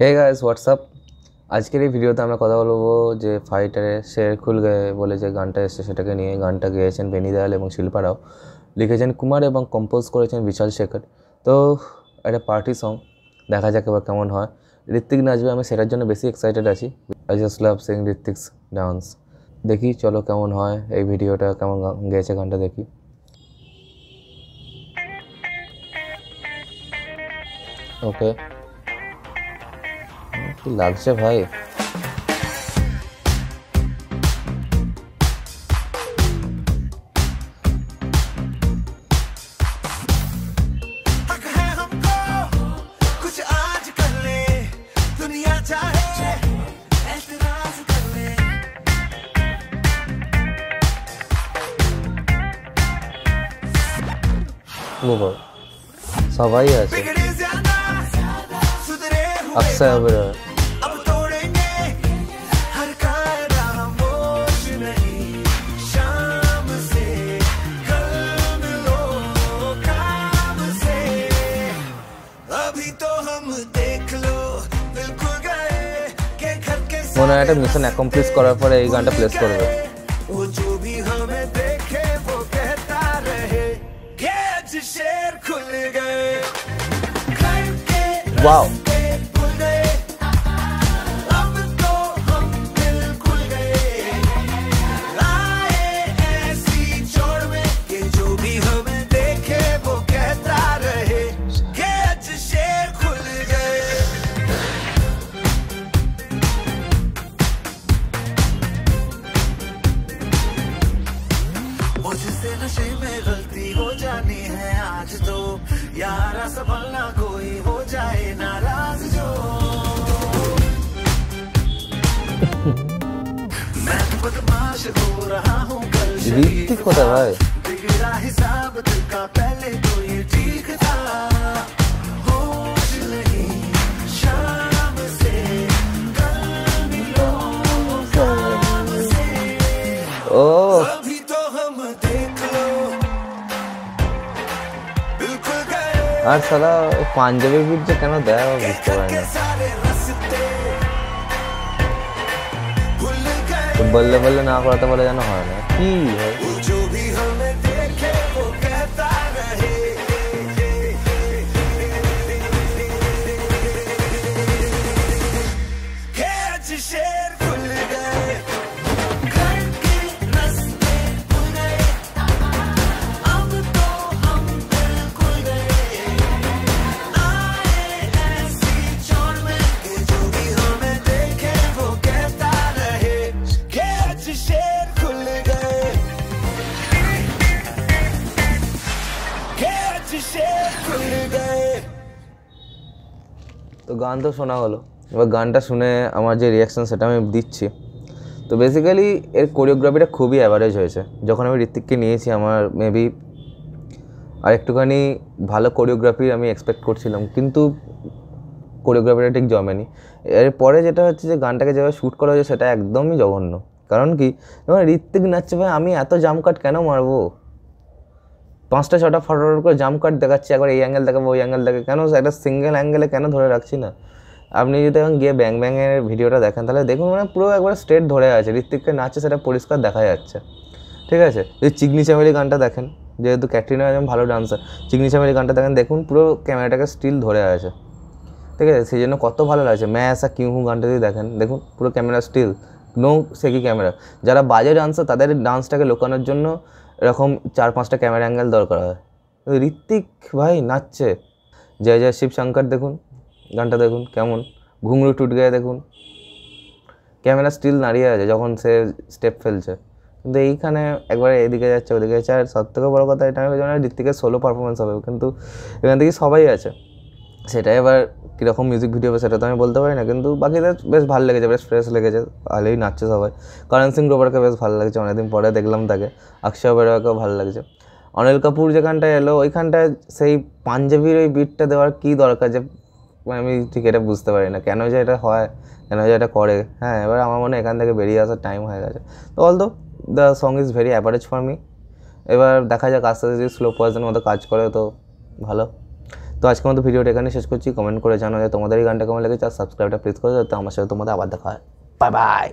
Hey guys what's up আজকের এই ভিডিওতে আমরা কথা বলবো যে ফাইটারে শের খুল গয়ে বলে যে গানটা এসেছে সেটাকে নিয়ে। গানটা গেয়েছেন বেনি দয়াল এবং শিল্পা রাও, লিখেছেন কুমার এবং কম্পোজ করেছেন বিশাল শেখর। তো একটা পার্টি সং, দেখা যাক এবার কেমন হয়। ঋত্বিক নাচবে, আমি সেটার জন্য বেশি এক্সাইটেড আছি। I just love seeing Hrithik's dance. দেখি চলো কেমন হয়, এই ভিডিওটা কেমন গেয়েছে গানটা দেখি। ওকে, কি লাগছে ভাই। সবাই আছে, अक्षय ओबेरॉय। মনে হয় একটা মিশন অ্যাকমপ্লিশ করার পরে এই গানটা প্লেস করবে। वाओ, नशे में गलती हो जानी है आज तो यारा संभलना कोई हो जाए नाराज जो मैं बदमाश हो रहा हूँ कल ঋত্বিক কোথায় ভাই? बिगड़ा हिसाब दिल का पहले तो ये ठीक था, होश नहीं शाम से कल मिलो शाम से ओ अभी तो हम देख लो बिल्कुल गए আর সালা পাঞ্জাবি বিট যে কেন দেয় বুঝতে পারি না। তো বললে বললে না করাতে বলে যেন হয় না কি ভাই। जो भी हमें देखे वो कहता रहे कैच शेर खुल गए घर के रास्ते खुल गए अब तो हम बिल्कुल गए आए ऐसी चोर में कि जो भी हमें देखे वो कहता रहे कैच शेर खुल गए कैच शेर खुल गए। তো গান তো শোনা হলো, এবার গানটা শুনে আমার যে রিয়াকশান সেটা আমি দিচ্ছি। তো বেসিক্যালি এর কোরিওগ্রাফিটা খুবই অ্যাভারেজ হয়েছে। যখন আমি ঋত্বিককে নিয়েছি আমার মেবি আর একটুখানি ভালো কোরিওগ্রাফি আমি এক্সপেক্ট করছিলাম, কিন্তু কোরিওগ্রাফিটা ঠিক জমেনি। এরপরে যেটা হচ্ছে যে গানটাকে যেভাবে শ্যুট করা হয়েছে সেটা একদমই জঘন্য। কারণ কি, যেমন ঋত্বিক নাচছে ভাই, আমি এত জাম্প কাট কেন মারবো? 5টা 6টা ফরওয়ার্ড করে জাম্প কাট দেখাচ্ছি, একবার এই অ্যাঙ্গেল দেখাবো ওই অ্যাঙ্গেল দেখে, কেন একটা সিঙ্গেল অ্যাঙ্গেলে কেন ধরে রাখছি না? আপনি যদি এখন গিয়ে ব্যাং ব্যাংয়ের ভিডিওটা দেখেন তাহলে দেখুন মানে পুরো একবার স্ট্রেট ধরে আছে, ঋত্বিককে নাচছে সেটা পরিষ্কার দেখা যাচ্ছে। ঠিক আছে, যদি চিকনি চামেলি গানটা দেখেন, যেহেতু ক্যাটরিনা একজন ভালো ডান্সার, চিকনি চামেলি গানটা দেখেন, দেখুন পুরো ক্যামেরাটাকে স্টিল ধরে আছে। ঠিক আছে, সেই জন্য কত ভালো লাগছে। ম্যাঁ আসা কিউ হু গানটা যদি দেখেন, দেখুন পুরো ক্যামেরা স্টিল, নো সেকি ক্যামেরা। যারা বাজে ডান্সার তাদের ডান্সটাকে লুকানোর জন্য এরকম 4-5টা ক্যামেরা অ্যাঙ্গেল দরকার হয়। ঋত্বিক ভাই নাচছে। জয় জয় শিব শঙ্কর দেখুন, গানটা দেখুন কেমন, ঘুঙরু টুট গিয়ে দেখুন, ক্যামেরা স্টিল দাঁড়িয়ে আছে যখন সে স্টেপ ফেলছে। কিন্তু এইখানে একবারে এদিকে যাচ্ছে ওদিকে যাচ্ছে। আর সব থেকে বড়ো কথা, এটা আমি জানি ঋত্বিকের সোলো পারফরমেন্স হবে, কিন্তু এখান থেকে সবাই আছে। সেটা এবার কীরকম মিউজিক ভিডিও হবে সেটা তো আমি বলতে পারি না, কিন্তু বাকিদের বেশ ভালো লেগেছে, বেশ ফ্রেশ লেগেছে, ভালোই নাচছে সবাই। করণ সিং গ্রোভারকে বেশ ভালো লাগছে, অনেকদিন পরে দেখলাম তাকে। অক্ষয় ওবেরয়কেও ভালো লাগছে। অনিল কাপুর যেখানটায় এলো ওইখানটায় সেই পাঞ্জাবির ওই বিটটা দেওয়ার কী দরকার, যে আমি ঠিক এটা বুঝতে পারি না কেন যে এটা হয়, কেন যে এটা করে। হ্যাঁ, এবার আমার মনে হয় এখান থেকে বেরিয়ে আসার টাইম হয়ে গেছে। তো although the song is very average for me. এবার দেখা যাক আস্তে আস্তে যদি স্লো পয়জনের মতো কাজ করে তো ভালো। তো আজকের মতো ভিডিওটা এখানে শেষ করছি। কমেন্ট করে জানাও যে তোমাদের এই গানটা কেমন লেগেছে, আর সাবস্ক্রাইবটা প্রেস করে দাও, তো আমার সাথে তোমাদের আবার দেখা হয়। Bye bye.